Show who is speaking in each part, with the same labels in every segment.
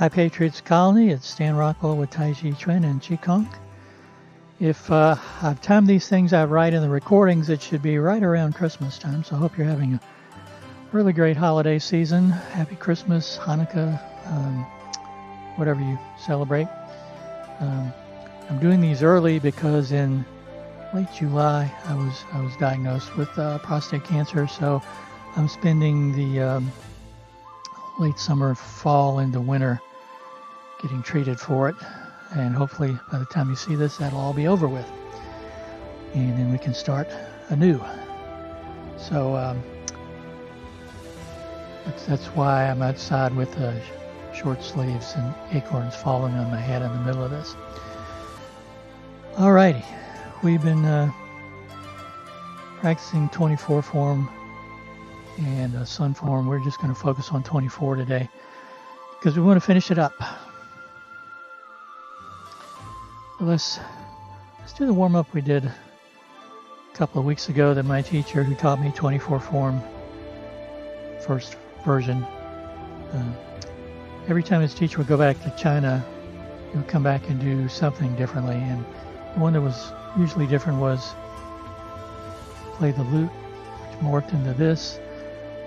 Speaker 1: Hi, Patriots Colony. It's Stan Rockwell with Tai Chi Chuan and Chi Kong. If I've timed these things out right in the recordings, it should be right around Christmas time. So I hope you're having a really great holiday season. Happy Christmas, Hanukkah, whatever you celebrate. I'm doing these early because in late July I was diagnosed with prostate cancer. So I'm spending the late summer, fall into winter getting treated for it, and hopefully by the time you see this that'll all be over with and then we can start anew. So that's why I'm outside with short sleeves and acorns falling on my head in the middle of this. Alrighty, we've been practicing 24 form and sun form. We're just going to focus on 24 today because we want to finish it up. Let's do the warm-up we did a couple of weeks ago that my teacher who taught me 24 form first version. Every time his teacher would go back to China, he would come back and do something differently, and the one that was usually different was play the lute, which morphed into this,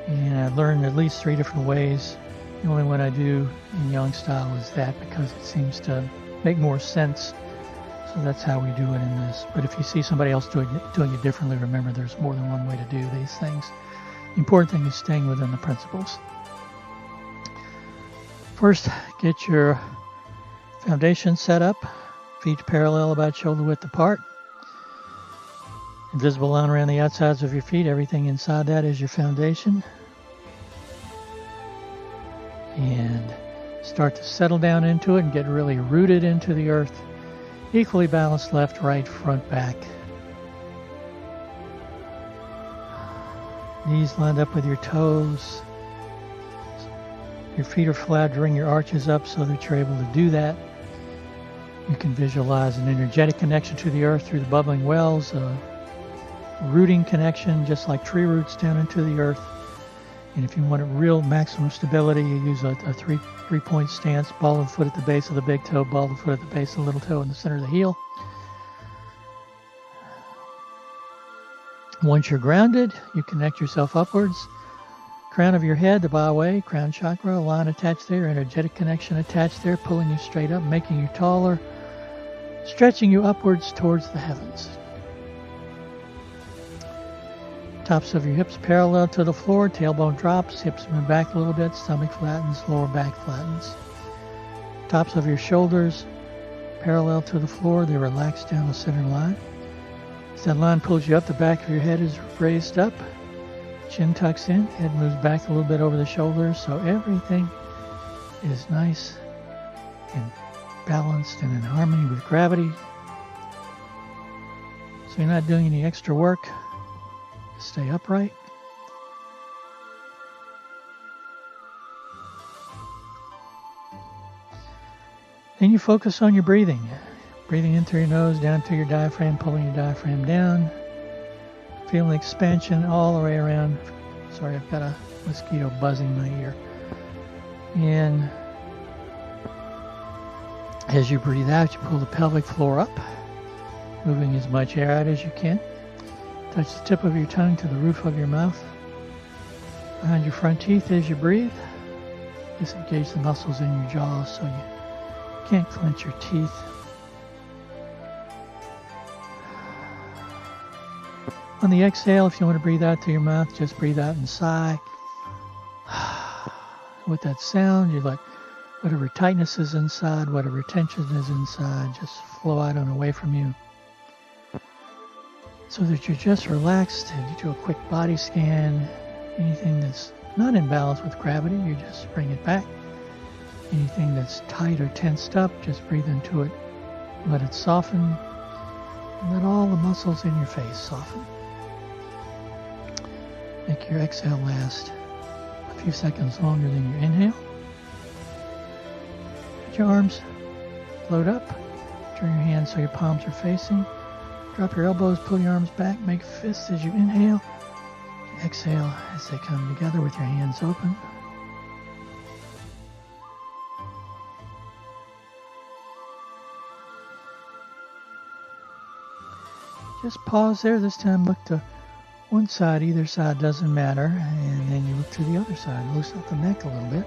Speaker 1: and I learned at least 3 different ways. The only one I do in Yang style is that because it seems to make more sense. So that's how we do it in this. But if you see somebody else doing it differently, remember there's more than one way to do these things. The important thing is staying within the principles. First, get your foundation set up. Feet parallel, about shoulder width apart. Invisible line around the outsides of your feet. Everything inside that is your foundation. And start to settle down into it and get really rooted into the earth. Equally balanced left, right, front, back. Knees lined up with your toes. Your feet are flat. Bring your arches up so that you're able to do that. You can visualize an energetic connection to the earth through the bubbling wells, a rooting connection just like tree roots down into the earth. And if you want a real maximum stability, you use a three-point stance, ball of foot at the base of the big toe, ball of foot at the base of the little toe in the center of the heel. Once you're grounded, you connect yourself upwards. Crown of your head, the Ba Wei, crown chakra, line attached there, energetic connection attached there, pulling you straight up, making you taller, stretching you upwards towards the heavens. Tops of your hips parallel to the floor, tailbone drops, hips move back a little bit, stomach flattens, lower back flattens. Tops of your shoulders parallel to the floor, they relax down the center line. As that line pulls you up, the back of your head is raised up, chin tucks in, head moves back a little bit over the shoulders, so everything is nice and balanced and in harmony with gravity. So you're not doing any extra work. Stay upright. Then you focus on your breathing. Breathing in through your nose, down to your diaphragm, pulling your diaphragm down. Feeling expansion all the way around. Sorry, I've got a mosquito buzzing in my ear. And as you breathe out, you pull the pelvic floor up, moving as much air out as you can. Touch the tip of your tongue to the roof of your mouth. Behind your front teeth as you breathe. Disengage the muscles in your jaw so you can't clench your teeth. On the exhale, if you want to breathe out through your mouth, just breathe out and sigh. With that sound, you let whatever tightness is inside, whatever tension is inside, just flow out and away from you. So that you're just relaxed, and you do a quick body scan. Anything that's not in balance with gravity, you just bring it back. Anything that's tight or tensed up, just breathe into it. Let it soften. And let all the muscles in your face soften. Make your exhale last a few seconds longer than your inhale. Let your arms float up. Turn your hands so your palms are facing. Drop your elbows, pull your arms back, make fists as you inhale. Exhale as they come together with your hands open. just pause there. This time look to one side. Either side doesn't matter. And then you look to the other side. Loosen up the neck a little bit.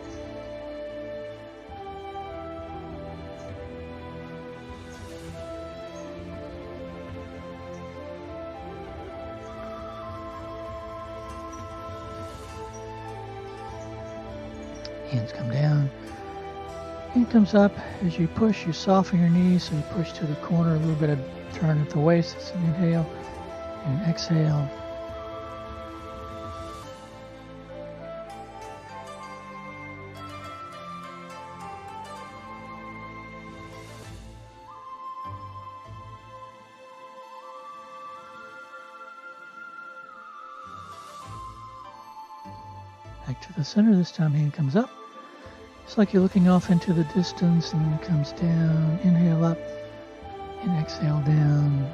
Speaker 1: Hands come down. Hand comes up. As you push, you soften your knees, so you push to the corner, a little bit of turn at the waist. It's an inhale and an exhale. Back to the center. This time hand comes up. It's like you're looking off into the distance, and then it comes down. Inhale up and exhale down.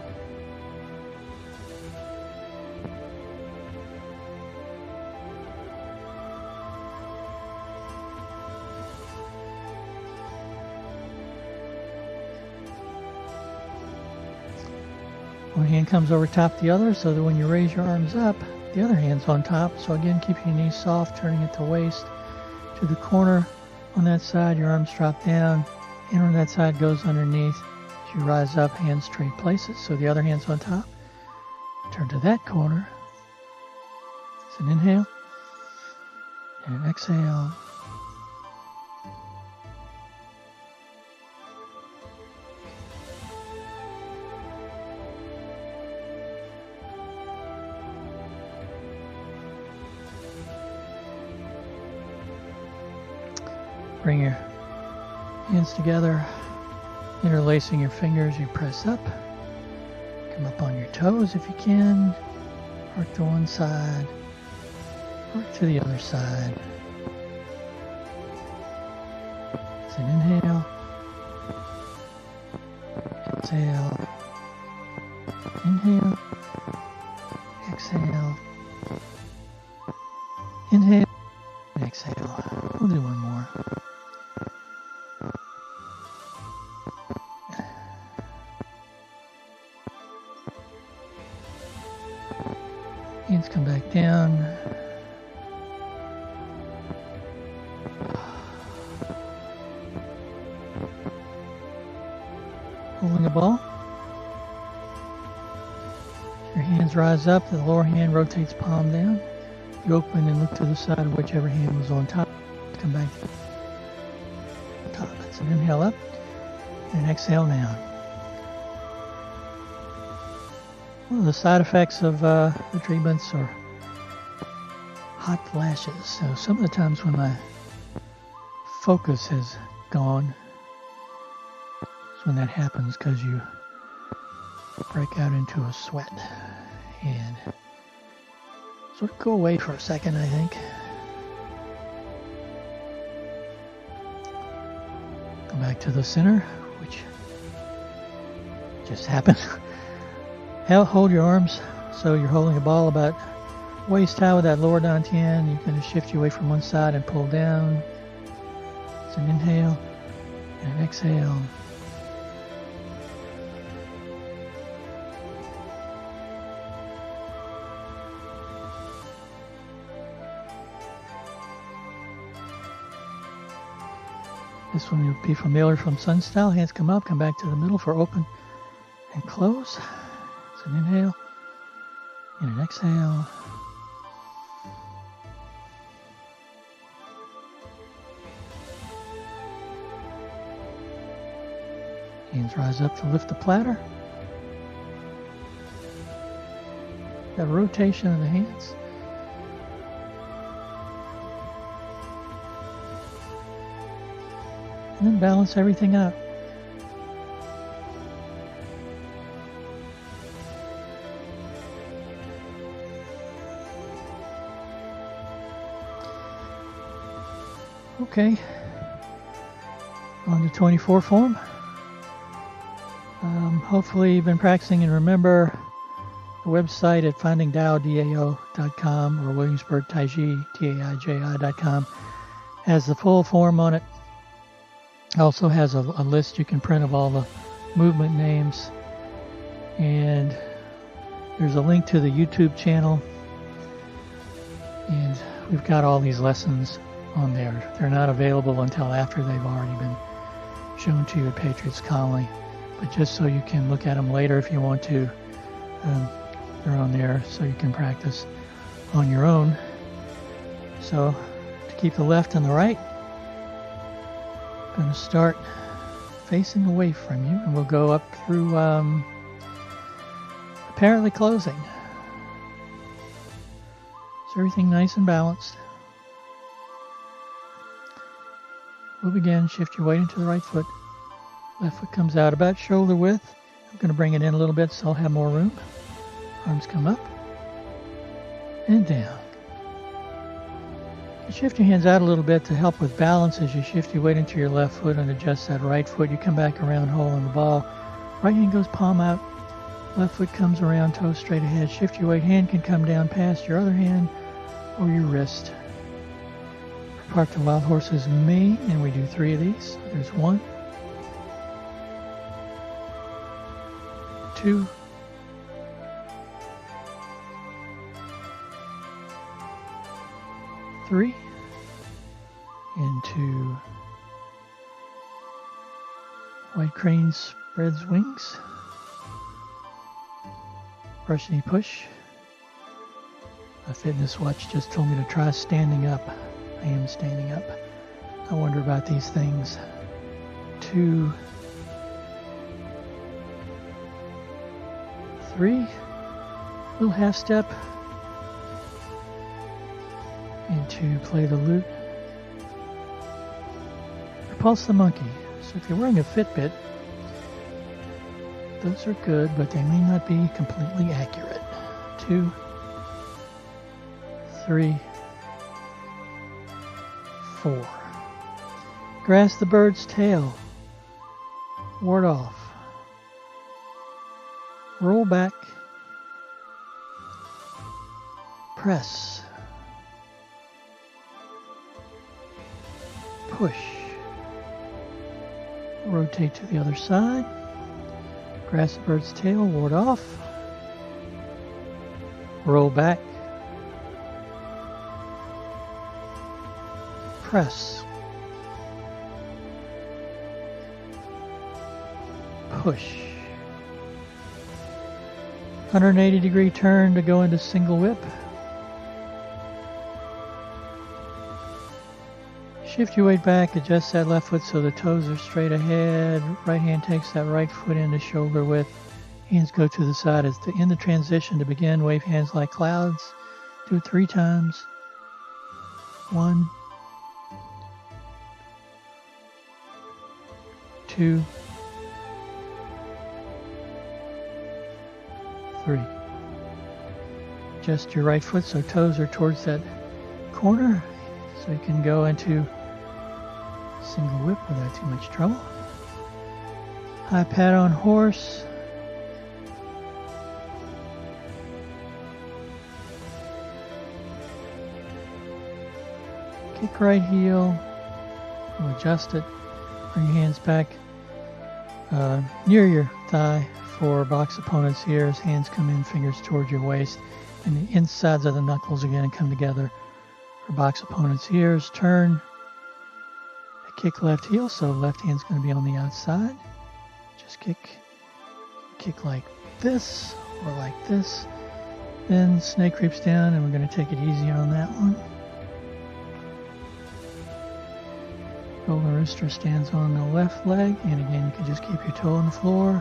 Speaker 1: One hand comes over top the other, so that when you raise your arms up, the other hand's on top. So again, keep your knees soft, turning at the waist to the corner. On that side, your arms drop down, and on that side goes underneath. As you rise up, hands trade places, so the other hand's on top. Turn to that corner. It's an inhale and an exhale. Bring your hands together, interlacing your fingers. You press up, come up on your toes if you can, arc to one side, arc to the other side. It's an inhale, exhale, inhale, exhale, inhale, exhale. We'll do one more. Hands come back down. Holding a ball. Your hands rise up. The lower hand rotates palm down. You open and look to the side of whichever hand was on top. Come back to top. That's an inhale up and an exhale down. One of the side effects of the treatments are hot flashes. So some of the times when my focus has gone, it's when that happens, because you break out into a sweat and sort of go away for a second, I think. Come back to the center, which just happened. Hold your arms so you're holding a ball about waist high with that lower dantian. You're going to shift you away from one side and pull down. It's an inhale and an exhale. This one you'll be familiar from Sun Style. Hands come up, come back to the middle for open and close. It's an inhale and an exhale. Hands rise up to lift the platter. That rotation of the hands. And then balance everything out. Okay, on to 24 form. Hopefully you've been practicing, and remember the website at findingdao.com or williamsburgtaiji.com has the full form on it. Also has a list you can print of all the movement names, and There's a link to the YouTube channel, and we've got all these lessons on there. They're not available until after they've already been shown to you at Patriots Colony, but just so you can look at them later if you want to. They're on there so you can practice on your own. So to keep the left and the right, I'm going to start facing away from you, and we'll go up through apparently closing. Is everything nice and balanced? We'll begin. Shift your weight into the right foot. Left foot comes out about shoulder width. I'm going to bring it in a little bit so I'll have more room. Arms come up and down. You shift your hands out a little bit to help with balance as you shift your weight into your left foot and adjust that right foot. You come back around, hole in the ball. Right hand goes palm out. Left foot comes around, toes straight ahead. Shift your weight. Hand can come down past your other hand or your wrist. Park the wild horses main, and we do 3 of these. There's 1, 2, 3, into white crane spreads wings, brush knee push. A fitness watch just told me to try standing up. I am standing up. I wonder about these things. 2, 3, little half step into play the lute. Repulse the monkey. So if you're wearing a Fitbit, those are good, but they may not be completely accurate. 2, 3, 4. Grasp the bird's tail. Ward off. Roll back. Press. Push. Rotate to the other side. Grasp the bird's tail. Ward off. Roll back. Press. Push. 180-degree turn to go into single whip. Shift your weight back, adjust that left foot so the toes are straight ahead. Right hand takes that right foot into shoulder width. Hands go to the side as in the transition to begin. Wave hands like clouds. Do it 3 times. 1, 2, 3. Adjust your right foot so toes are towards that corner so you can go into single whip without too much trouble. High pat on horse. Kick right heel. We'll adjust it. Bring your hands back near your thigh for box opponent's ears. Hands come in, fingers towards your waist, and the insides of the knuckles again come together for box opponent's ears. Turn. Kick left heel, so left hand's going to be on the outside. Just kick like this or like this. Then snake creeps down, and we're going to take it easy on that one. Golden Rooster stands on the left leg, and again, you can just keep your toe on the floor.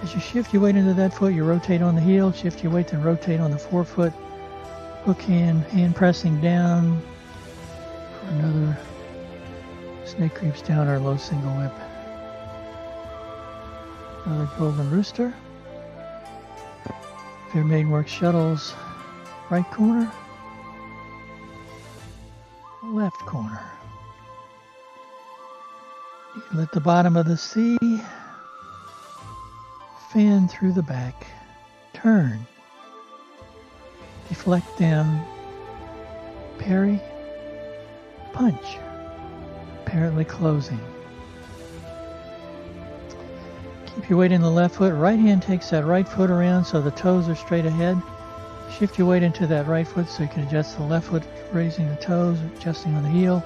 Speaker 1: As you shift your weight into that foot, you rotate on the heel, shift your weight, then rotate on the forefoot. Hook hand pressing down for another snake creeps down or low single whip. Another Golden Rooster. Fair Maiden works shuttles, right corner, left corner. You can let the bottom of the C fan through the back, turn, deflect down, parry, punch, apparently closing. Keep Shift your weight in the left foot. Right hand takes that right foot around so the toes are straight ahead. Shift your weight into that right foot so you can adjust the left foot, raising the toes, adjusting on the heel.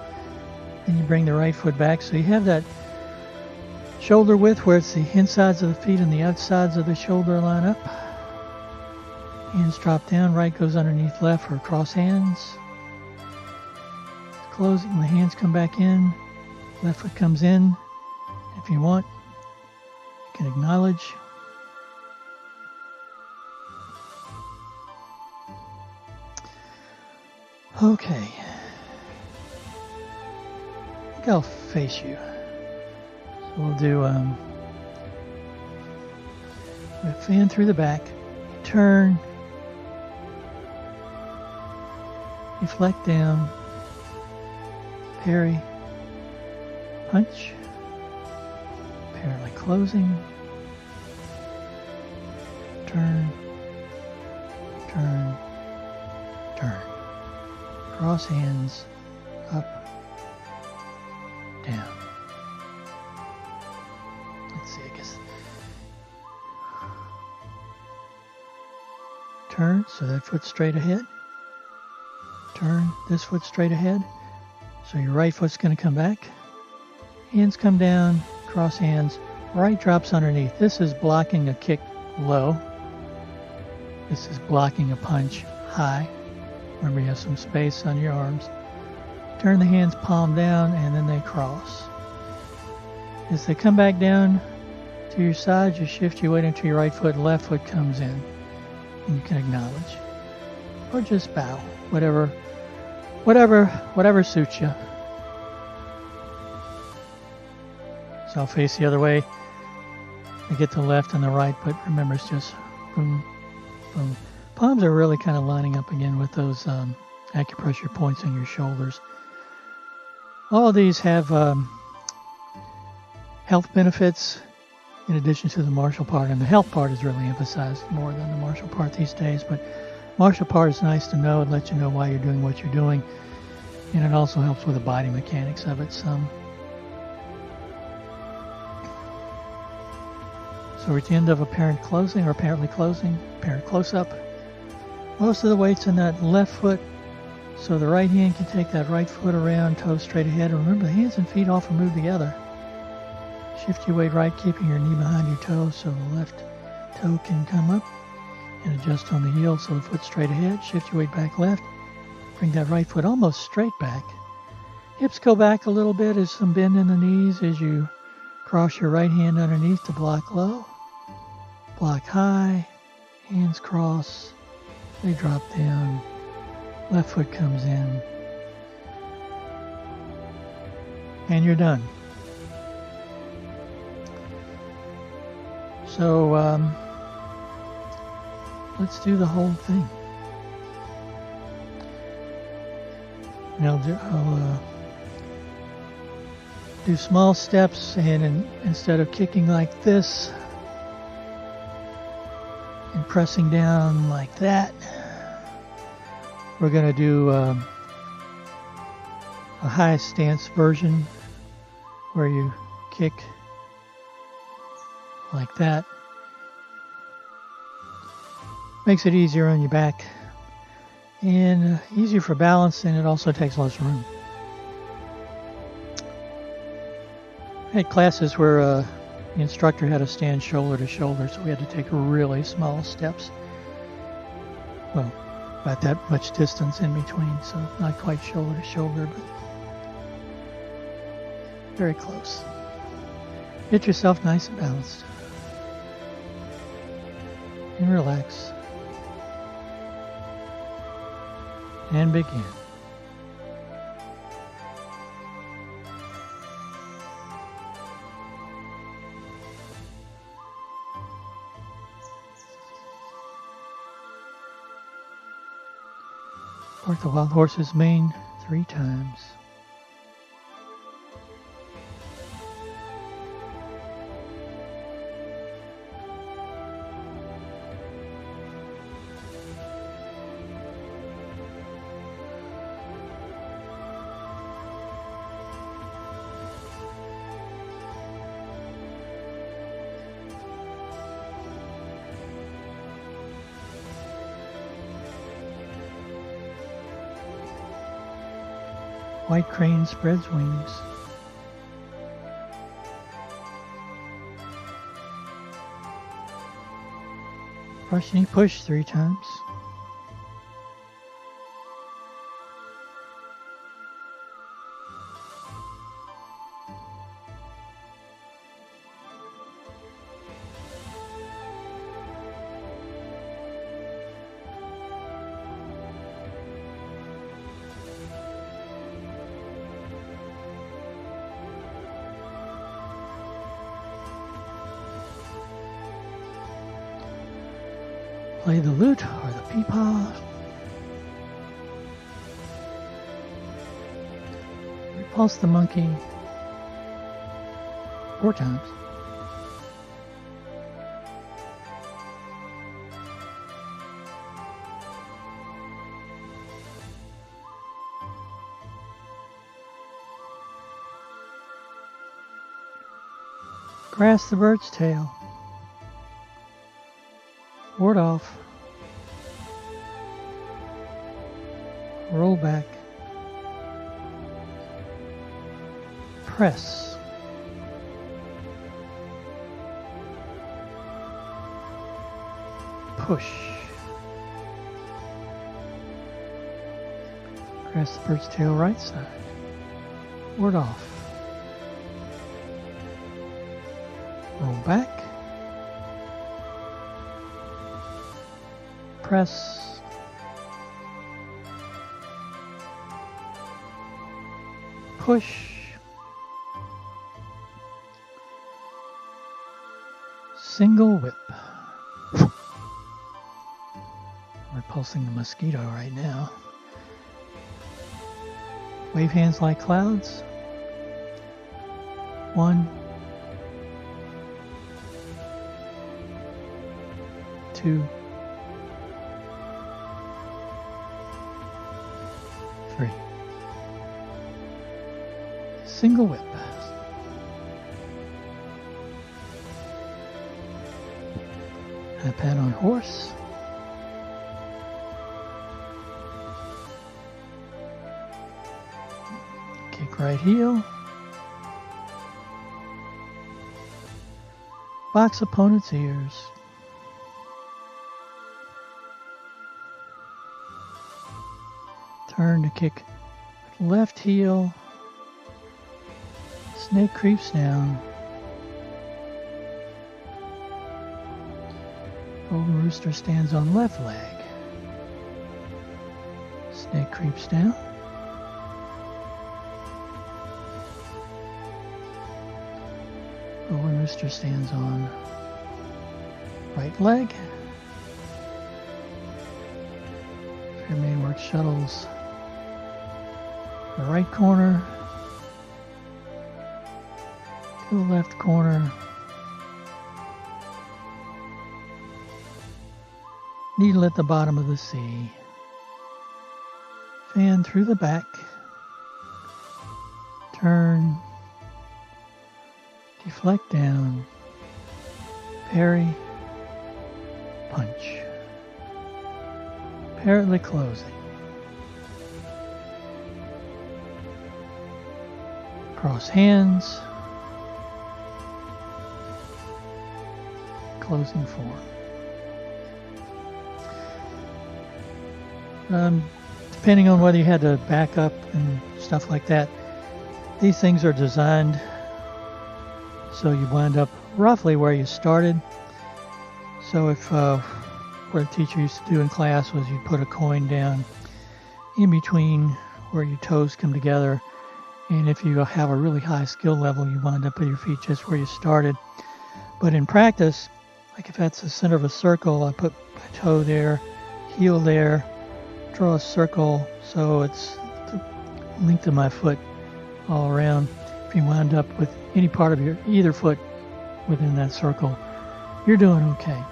Speaker 1: Then you bring the right foot back so you have that shoulder width where it's the insides of the feet and the outsides of the shoulder line up. Hands drop down, right goes underneath left for cross hands. Closing, the hands come back in, left foot comes in. If you want, you can acknowledge. Okay. I think I'll face you. So we'll do a fan through the back, turn, deflect down, parry, punch, apparently closing, turn, turn, turn. Cross hands, up, down. Let's see, I guess. Turn, so that foot straight ahead. Turn, this foot straight ahead. So your right foot's going to come back. Hands come down, cross hands. Right drops underneath. This is blocking a kick low. This is blocking a punch high. Remember, you have some space on your arms. Turn the hands palm down, and then they cross. As they come back down to your side, you shift your weight into your right foot, left foot comes in. And you can acknowledge. Or just bow. Whatever suits you. So I'll face the other way. I get the left and the right, but remember, it's just boom, boom. Palms are really kind of lining up again with those acupressure points in your shoulders. All of these have health benefits in addition to the martial part, and the health part is really emphasized more than the martial part these days, but martial part is nice to know. It lets you know why you're doing what you're doing, and it also helps with the body mechanics of it some. So we're at the end of apparent closing, or apparently closing, apparent close-up. Most of the weight's in that left foot, so the right hand can take that right foot around, toes straight ahead. Remember, the hands and feet often move together. Shift your weight right, keeping your knee behind your toe so the left toe can come up, and adjust on the heel so the foot's straight ahead. Shift your weight back left. Bring that right foot almost straight back. Hips go back a little bit as some bend in the knees as you cross your right hand underneath to block low. Block high. Hands cross. They drop down. Left foot comes in. And you're done. So, let's do the whole thing. And I'll do small steps, and instead of kicking like this and pressing down like that, we're going to do a high stance version where you kick like that. Makes it easier on your back and easier for balance, and it also takes less room. I had classes where the instructor had to stand shoulder to shoulder, so we had to take really small steps. Well, about that much distance in between, so not quite shoulder to shoulder, but very close. Get yourself nice and balanced. And relax. And begin. Part the wild horse's mane 3 times. White crane spreads wings. Brush knee push 3 times. Play the lute or the peepaw. Repulse the monkey 4 times. Grasp the bird's tail. Ward off. Roll back. Press. Push. Grasp the bird's tail right side. Ward off. Roll back. Press. Push. Single whip. I'm repulsing the mosquito right now. Wave hands like clouds. 1, 2, 3. Single whip. High pat on horse. Kick right heel. Box opponent's ears. Turn to kick left heel. Snake creeps down. Golden rooster stands on left leg. Snake creeps down. Golden rooster stands on right leg. Fairmaid work shuttles the right corner to the left corner. Needle at the bottom of the sea. Fan through the back. Turn. Deflect down. Parry. Punch. Apparently closing. Cross hands. Closing form. Depending on whether you had to back up and stuff like that, these things are designed so you wind up roughly where you started. So if what a teacher used to do in class was you put a coin down in between where your toes come together, and if you have a really high skill level, you wind up with your feet just where you started. But in practice, like if that's the center of a circle, I put my toe there, heel there, draw a circle so it's the length of my foot all around. If you wind up with any part of your either foot within that circle, you're doing okay.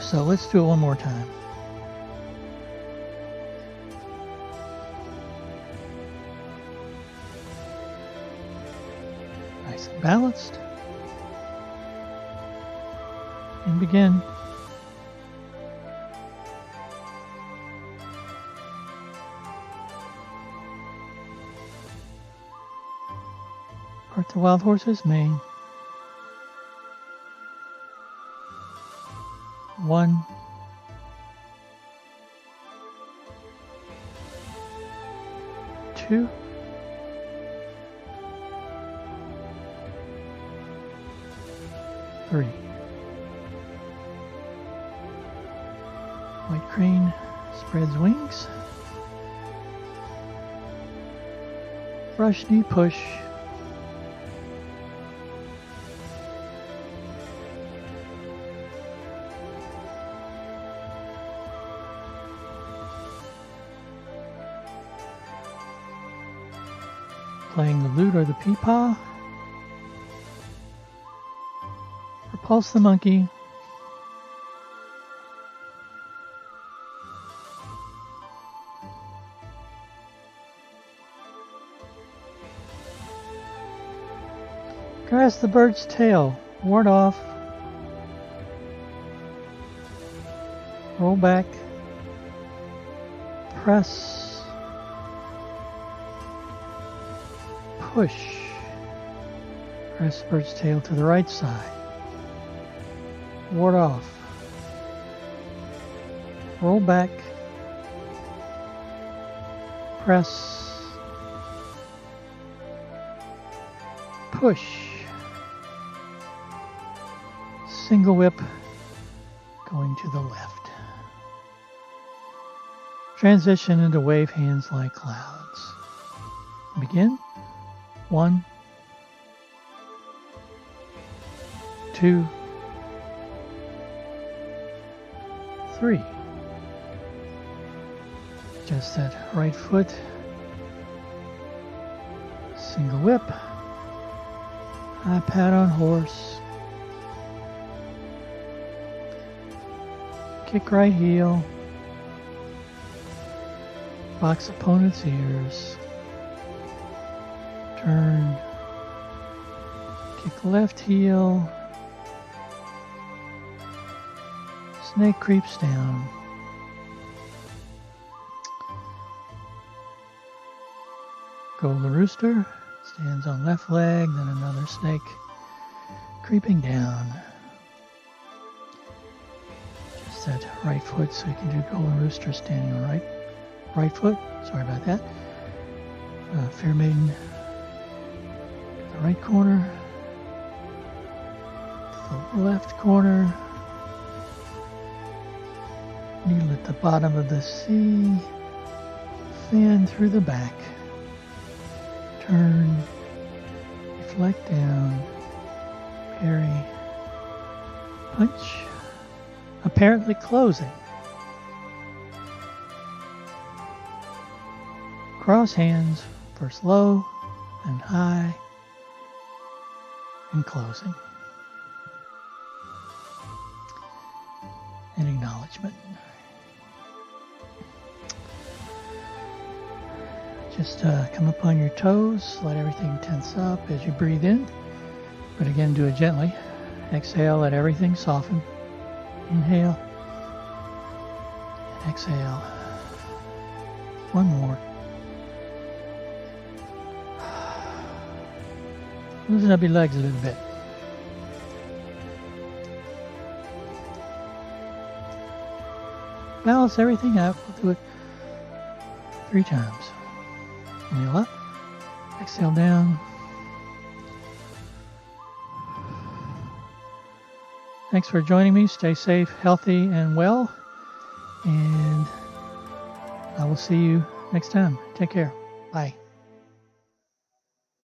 Speaker 1: So let's do it one more time. Nice and balanced. And begin. Part the wild horse's mane. 1, 2, 3. White crane spreads wings. Brush knee push. Playing the lute or the peepaw. Repulse the monkey. Caress the bird's tail. Ward off. Roll back. Press. Push. Press the bird's tail to the right side. Ward off. Roll back. Press. Push. Single whip going to the left. Transition into wave hands like clouds. Begin. 1, 2, 3. Just that right foot. Single whip. High pat on horse. Kick right heel. Box opponent's ears. Turn. Kick left heel. Snake creeps down. Golden rooster stands on left leg, then another snake creeping down. Just that right foot, so you can do golden rooster standing on right foot. Sorry about that. Fair maiden to the right corner, to the left corner. Needle at the bottom of the C. Fan through the back. Turn. Deflect down. Parry. Punch. Apparently closing. Cross hands. First low, then high, and closing. And acknowledgement. Just come up on your toes, let everything tense up as you breathe in, but again do it gently. Exhale, let everything soften. Inhale, and exhale. One more. Loosen up your legs a little bit. Balance everything out. We'll do it 3 times. Inhale up, exhale down. Thanks for joining me. Stay safe, healthy, and well. And I will see you next time. Take care. Bye.